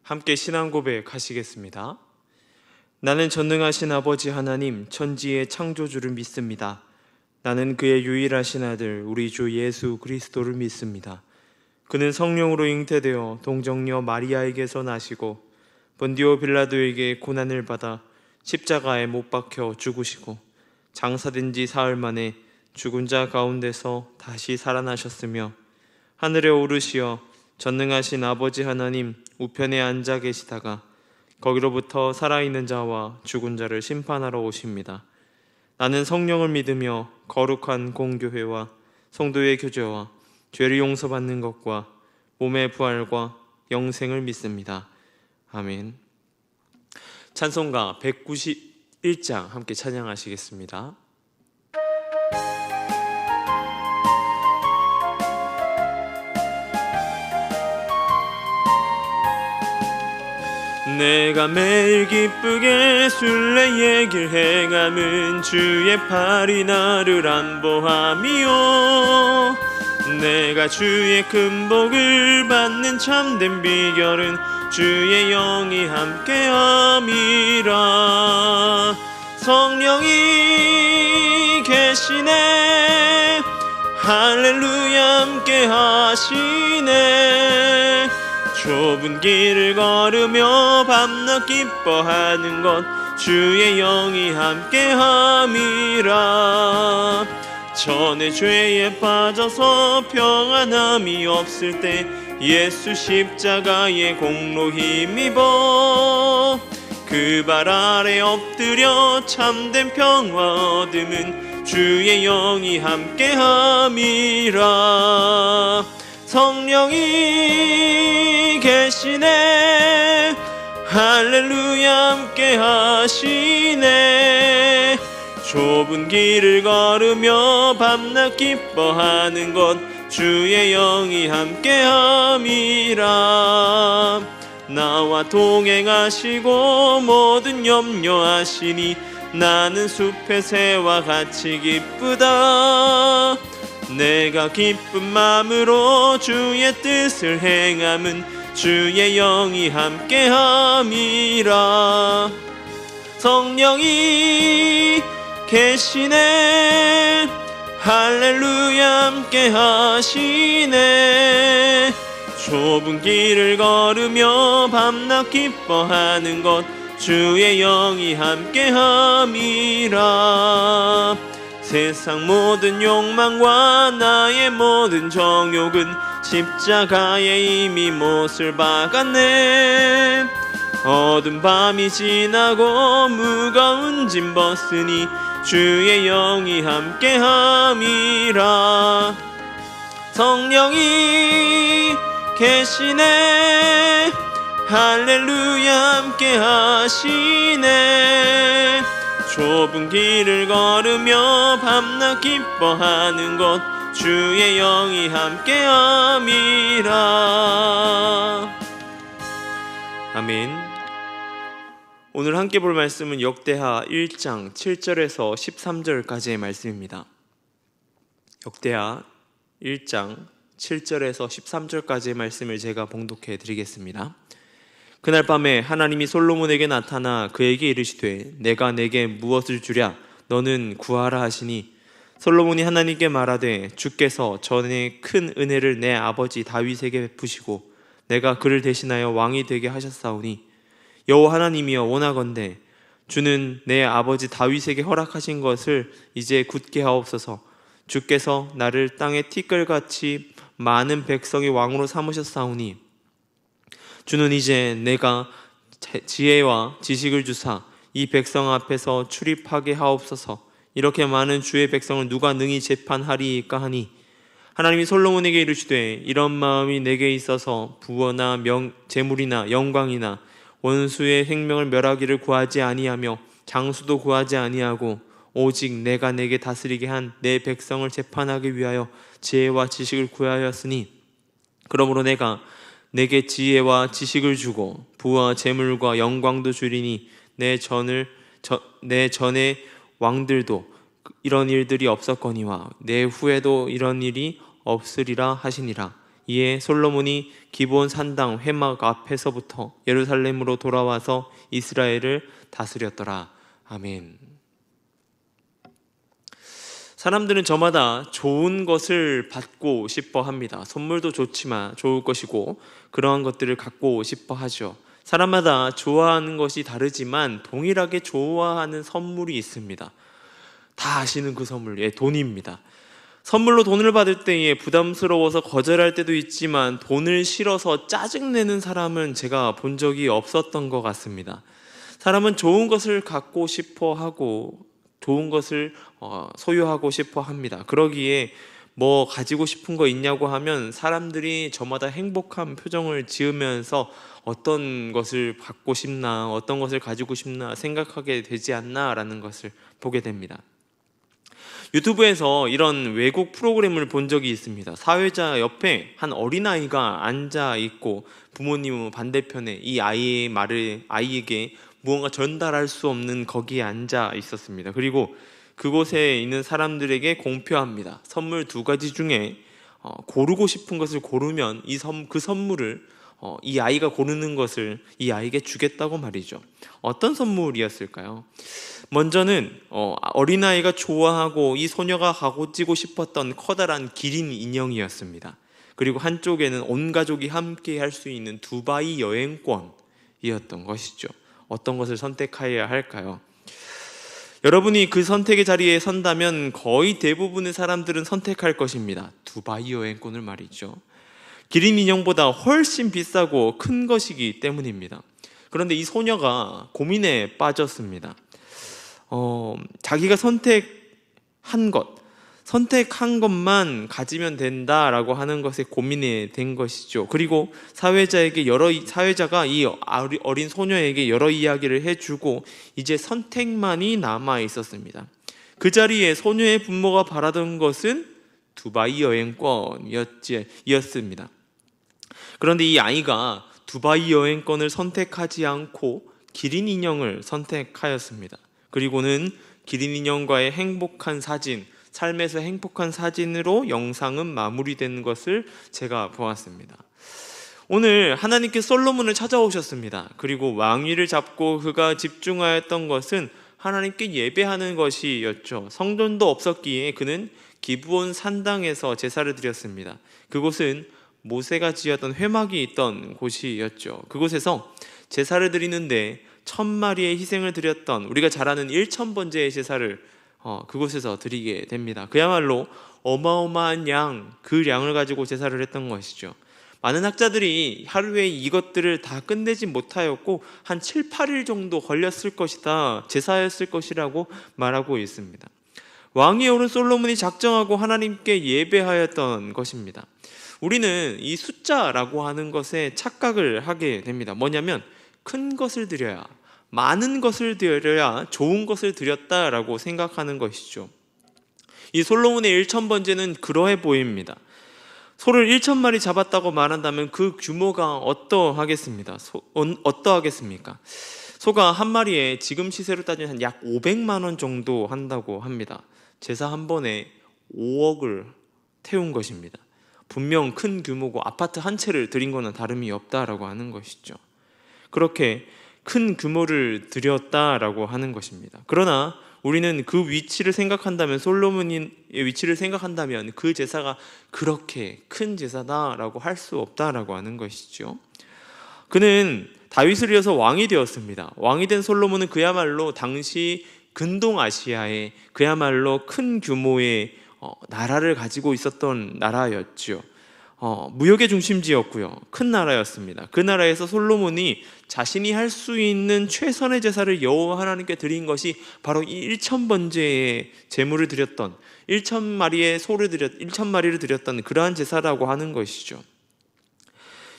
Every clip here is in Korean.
함께 신앙 고백하시겠습니다. 나는 전능하신 아버지 하나님 천지의 창조주를 믿습니다. 나는 그의 유일하신 아들 우리 주 예수 그리스도를 믿습니다. 그는 성령으로 잉태되어 동정녀 마리아에게서 나시고 본디오 빌라도에게 고난을 받아 십자가에 못 박혀 죽으시고 장사된 지 사흘 만에 죽은 자 가운데서 다시 살아나셨으며 하늘에 오르시어 전능하신 아버지 하나님 우편에 앉아 계시다가 거기로부터 살아있는 자와 죽은 자를 심판하러 오십니다. 나는 성령을 믿으며 거룩한 공교회와 성도의 교제와 죄를 용서받는 것과 몸의 부활과 영생을 믿습니다. 아멘. 찬송가 191장 함께 찬양하시겠습니다. 내가 매일 기쁘게 순례의 길 행함은 주의 팔이 나를 안보함이요 내가 주의 큰 복을 받는 참된 비결은 주의 영이 함께함이라. 성령이 계시네 할렐루야 함께하시네. 좁은 길을 걸으며 밤낮 기뻐하는 것 주의 영이 함께함이라. 전에 죄에 빠져서 평안함이 없을 때 예수 십자가의 공로 힘입어 그 발 아래 엎드려 참된 평화 얻음은 주의 영이 함께함이라. 성령이 계시네 할렐루야 함께하시네. 좁은 길을 걸으며 밤낮 기뻐하는 것 주의 영이 함께함이라. 나와 동행하시고 모든 염려하시니 나는 숲의 새와 같이 기쁘다. 내가 기쁜 마음으로 주의 뜻을 행함은 주의 영이 함께함이라. 성령이 계시네 할렐루야 함께하시네. 좁은 길을 걸으며 밤낮 기뻐하는 것 주의 영이 함께함이라. 세상 모든 욕망과 나의 모든 정욕은 십자가에 이미 못을 박았네. 어두운 밤이 지나고 무거운 짐 벗으니 주의 영이 함께함이라. 성령이 계시네 할렐루야 함께하시네. 좁은 길을 걸으며 밤낮 기뻐하는 것 주의 영이 함께함이라. 아멘. 오늘 함께 볼 말씀은 역대하 1장 7절에서 13절까지의 말씀입니다. 역대하 1장 7절에서 13절까지의 말씀을 제가 봉독해 드리겠습니다. 그날 밤에 하나님이 솔로몬에게 나타나 그에게 이르시되 내가 내게 무엇을 주랴 너는 구하라 하시니 솔로몬이 하나님께 말하되 주께서 전에 큰 은혜를 내 아버지 다윗에게 베푸시고 내가 그를 대신하여 왕이 되게 하셨사오니 여호와 하나님이여 원하건대 주는 내 아버지 다윗에게 허락하신 것을 이제 굳게 하옵소서. 주께서 나를 땅의 티끌같이 많은 백성의 왕으로 삼으셨사오니 주는 이제 내가 지혜와 지식을 주사 이 백성 앞에서 출입하게 하옵소서. 이렇게 많은 주의 백성을 누가 능히 재판하리이까 하니 하나님이 솔로몬에게 이르시되 이런 마음이 내게 있어서 부어나 재물이나 영광이나 원수의 생명을 멸하기를 구하지 아니하며 장수도 구하지 아니하고 오직 내가 내게 다스리게 한 내 백성을 재판하기 위하여 지혜와 지식을 구하였으니 그러므로 내가 내게 지혜와 지식을 주고 부와 재물과 영광도 주리니 내 전에 왕들도 이런 일들이 없었거니와 내 후에도 이런 일이 없으리라 하시니라. 이에 솔로몬이 기브온 산당 회막 앞에서부터 예루살렘으로 돌아와서 이스라엘을 다스렸더라. 아멘. 사람들은 저마다 좋은 것을 받고 싶어 합니다. 선물도 좋지만 좋을 것이고 그러한 것들을 갖고 싶어 하죠. 사람마다 좋아하는 것이 다르지만 동일하게 좋아하는 선물이 있습니다. 다 아시는 그 선물, 돈입니다. 선물로 돈을 받을 때에 부담스러워서 거절할 때도 있지만 돈을 싫어서 짜증내는 사람은 제가 본 적이 없었던 것 같습니다. 사람은 좋은 것을 갖고 싶어 하고 좋은 것을 소유하고 싶어 합니다. 그러기에 뭐 가지고 싶은 거 있냐고 하면 사람들이 저마다 행복한 표정을 지으면서 어떤 것을 갖고 싶나, 어떤 것을 가지고 싶나 생각하게 되지 않나라는 것을 보게 됩니다. 유튜브에서 이런 외국 프로그램을 본 적이 있습니다. 사회자 옆에 한 어린아이가 앉아 있고 부모님은 반대편에 이 아이에게 무언가 전달할 수 없는 거기에 앉아 있었습니다. 그리고 그곳에 있는 사람들에게 공표합니다. 선물 2가지 중에 고르고 싶은 것을 고르면 그 선물을 이 아이가 고르는 것을 이 아이에게 주겠다고 말이죠. 어떤 선물이었을까요? 먼저는 어린아이가 좋아하고 이 소녀가 가지고 싶었던 커다란 기린 인형이었습니다. 그리고 한쪽에는 온 가족이 함께 할 수 있는 두바이 여행권이었던 것이죠. 어떤 것을 선택해야 할까요? 여러분이 그 선택의 자리에 선다면 거의 대부분의 사람들은 선택할 것입니다. 두바이 여행권을 말이죠. 기린 인형보다 훨씬 비싸고 큰 것이기 때문입니다. 그런데 이 소녀가 고민에 빠졌습니다. 자기가 선택한 것만 가지면 된다라고 하는 것에 고민이 된 것이죠. 그리고 사회자가 이 어린 소녀에게 여러 이야기를 해주고 이제 선택만이 남아 있었습니다. 그 자리에 소녀의 부모가 바라던 것은 두바이 여행권이었습니다. 그런데 이 아이가 두바이 여행권을 선택하지 않고 기린 인형을 선택하였습니다. 그리고는 기린 인형과의 행복한 사진, 삶에서 행복한 사진으로 영상은 마무리된 것을 제가 보았습니다. 오늘 하나님께 솔로몬을 찾아오셨습니다. 그리고 왕위를 잡고 그가 집중하였던 것은 하나님께 예배하는 것이었죠. 성전도 없었기에 그는 기브온 산당에서 제사를 드렸습니다. 그곳은 모세가 지었던 회막이 있던 곳이었죠. 그곳에서 제사를 드리는데 1000마리의 희생을 드렸던 우리가 잘 아는 1000번제의 제사를 그곳에서 드리게 됩니다. 그야말로 어마어마한 그 양을 가지고 제사를 했던 것이죠. 많은 학자들이 하루에 이것들을 다 끝내지 못하였고 한 7, 8일 정도 걸렸을 것이다, 제사였을 것이라고 말하고 있습니다. 왕위에 오른 솔로몬이 작정하고 하나님께 예배하였던 것입니다. 우리는 이 숫자라고 하는 것에 착각을 하게 됩니다. 뭐냐면 큰 것을 드려야, 많은 것을 드려야 좋은 것을 드렸다라고 생각하는 것이죠. 이 솔로몬의 1000번제는 그러해 보입니다. 소를 1000마리 잡았다고 말한다면 그 규모가 어떠하겠습니까? 소가 한 마리에 지금 시세로 따지면 약 500만 원 정도 한다고 합니다. 제사 한 번에 5억을 태운 것입니다. 분명 큰 규모고 아파트 한 채를 드린 것은 다름이 없다라고 하는 것이죠. 그렇게 큰 규모를 드렸다라고 하는 것입니다. 그러나 우리는 그 위치를 생각한다면, 솔로몬의 위치를 생각한다면 그 제사가 그렇게 큰 제사다라고 할 수 없다라고 하는 것이죠. 그는 다윗을 이어서 왕이 되었습니다. 왕이 된 솔로몬은 그야말로 당시 근동아시아에 그야말로 큰 규모의 나라를 가지고 있었던 나라였죠. 무역의 중심지였고요. 큰 나라였습니다. 그 나라에서 솔로몬이 자신이 할 수 있는 최선의 제사를 여호와 하나님께 드린 것이 바로 이 1000번제의 제물을 드렸던 1000마리를 드렸던 그러한 제사라고 하는 것이죠.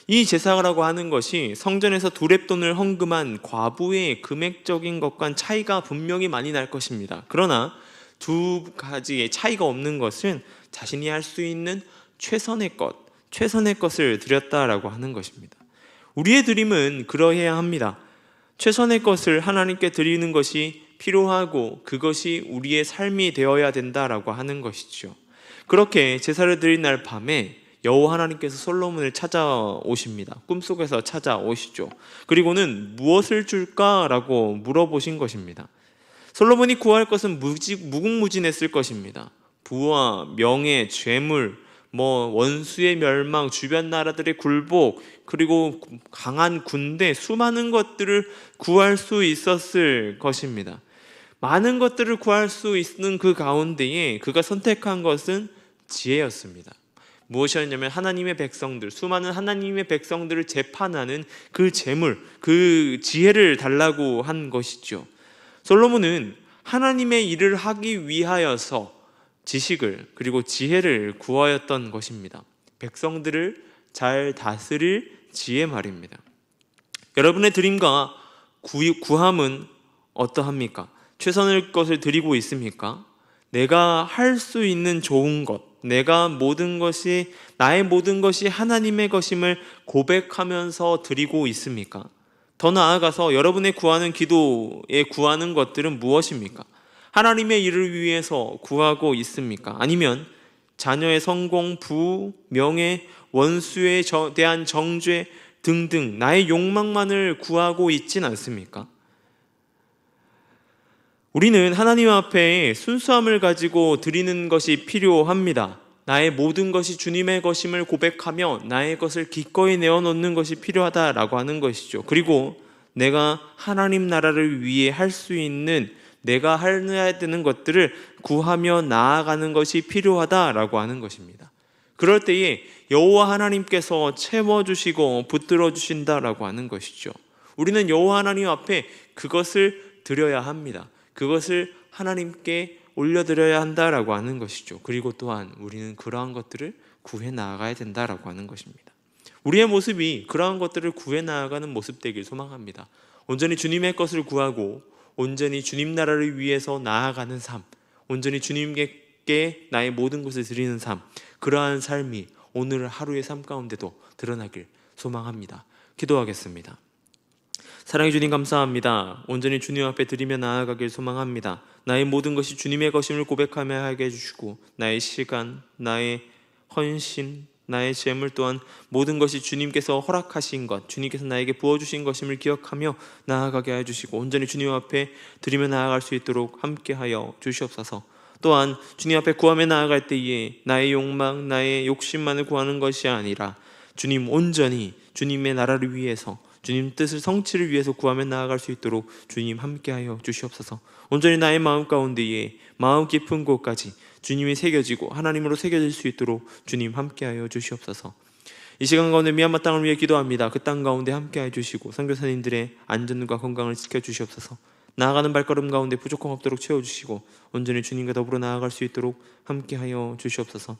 이 제사라고 하는 것이 성전에서 두렙돈을 헌금한 과부의 금액적인 것과는 차이가 분명히 많이 날 것입니다. 그러나 두 가지의 차이가 없는 것은 자신이 할 수 있는 최선의 것을 드렸다라고 하는 것입니다. 우리의 드림은 그러해야 합니다. 최선의 것을 하나님께 드리는 것이 필요하고 그것이 우리의 삶이 되어야 된다라고 하는 것이죠. 그렇게 제사를 드린 날 밤에 여호와 하나님께서 솔로몬을 찾아오십니다. 꿈속에서 찾아오시죠. 그리고는 무엇을 줄까라고 물어보신 것입니다. 솔로몬이 구할 것은 무궁무진했을 것입니다. 부와 명예, 재물, 원수의 멸망, 주변 나라들의 굴복, 그리고 강한 군대, 수많은 것들을 구할 수 있었을 것입니다. 많은 것들을 구할 수 있는 그 가운데에 그가 선택한 것은 지혜였습니다. 무엇이었냐면 하나님의 백성들, 수많은 하나님의 백성들을 재판하는 그 재물, 그 지혜를 달라고 한 것이죠. 솔로몬은 하나님의 일을 하기 위하여서 지식을 그리고 지혜를 구하였던 것입니다. 백성들을 잘 다스릴 지혜 말입니다. 여러분의 드림과 구함은 어떠합니까? 최선의 것을 드리고 있습니까? 내가 할 수 있는 좋은 것, 나의 모든 것이 하나님의 것임을 고백하면서 드리고 있습니까? 더 나아가서 여러분의 구하는 기도에 구하는 것들은 무엇입니까? 하나님의 일을 위해서 구하고 있습니까? 아니면 자녀의 성공, 부, 명예, 원수에 대한 정죄 등등 나의 욕망만을 구하고 있진 않습니까? 우리는 하나님 앞에 순수함을 가지고 드리는 것이 필요합니다. 나의 모든 것이 주님의 것임을 고백하며 나의 것을 기꺼이 내어놓는 것이 필요하다라고 하는 것이죠. 그리고 내가 하나님 나라를 위해 할 수 있는, 내가 해야 되는 것들을 구하며 나아가는 것이 필요하다라고 하는 것입니다. 그럴 때에 여호와 하나님께서 채워주시고 붙들어 주신다라고 하는 것이죠. 우리는 여호와 하나님 앞에 그것을 드려야 합니다. 그것을 하나님께 올려드려야 한다라고 하는 것이죠. 그리고 또한 우리는 그러한 것들을 구해 나아가야 된다라고 하는 것입니다. 우리의 모습이 그러한 것들을 구해 나아가는 모습 되길 소망합니다. 온전히 주님의 것을 구하고 온전히 주님 나라를 위해서 나아가는 삶, 온전히 주님께 나의 모든 것을 드리는 삶, 그러한 삶이 오늘 하루의 삶 가운데도 드러나길 소망합니다. 기도하겠습니다. 사랑해 주님 감사합니다. 온전히 주님 앞에 드리며 나아가길 소망합니다. 나의 모든 것이 주님의 것임을 고백하며 하게 해주시고 나의 시간, 나의 헌신, 나의 재물 또한 모든 것이 주님께서 허락하신 것, 주님께서 나에게 부어주신 것임을 기억하며 나아가게 해주시고 온전히 주님 앞에 드리며 나아갈 수 있도록 함께하여 주시옵소서. 또한 주님 앞에 구하며 나아갈 때에 나의 욕망, 나의 욕심만을 구하는 것이 아니라 주님 온전히 주님의 나라를 위해서, 주님 뜻을 성취를 위해서 구하며 나아갈 수 있도록 주님 함께하여 주시옵소서. 온전히 나의 마음 가운데에 마음 깊은 곳까지 주님이 새겨지고 하나님으로 새겨질 수 있도록 주님 함께하여 주시옵소서. 이 시간 가운데 미얀마 땅을 위해 기도합니다. 그 땅 가운데 함께하여 주시고 선교사님들의 안전과 건강을 지켜주시옵소서. 나아가는 발걸음 가운데 부족함 없도록 채워주시고 온전히 주님과 더불어 나아갈 수 있도록 함께하여 주시옵소서.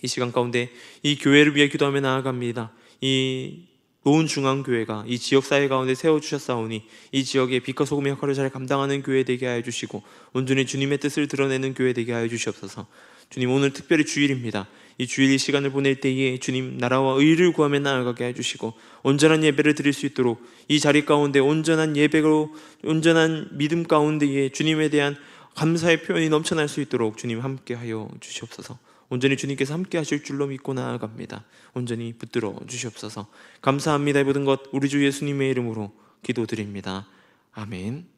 이 시간 가운데 이 교회를 위해 기도하며 나아갑니다. 이 노은중앙교회가 이 지역사회 가운데 세워주셨사오니 이 지역의 빛과 소금의 역할을 잘 감당하는 교회 되게 하여 주시고 온전히 주님의 뜻을 드러내는 교회 되게 하여 주시옵소서. 주님, 오늘 특별히 주일입니다. 이 주일 이 시간을 보낼 때에 주님 나라와 의를 구하며 나아가게 해주시고 온전한 예배를 드릴 수 있도록 이 자리 가운데 온전한 예배로, 온전한 믿음 가운데에 주님에 대한 감사의 표현이 넘쳐날 수 있도록 주님 함께하여 주시옵소서. 온전히 주님께서 함께 하실 줄로 믿고 나아갑니다. 온전히 붙들어 주시옵소서. 감사합니다. 이 모든 것 우리 주 예수님의 이름으로 기도드립니다. 아멘.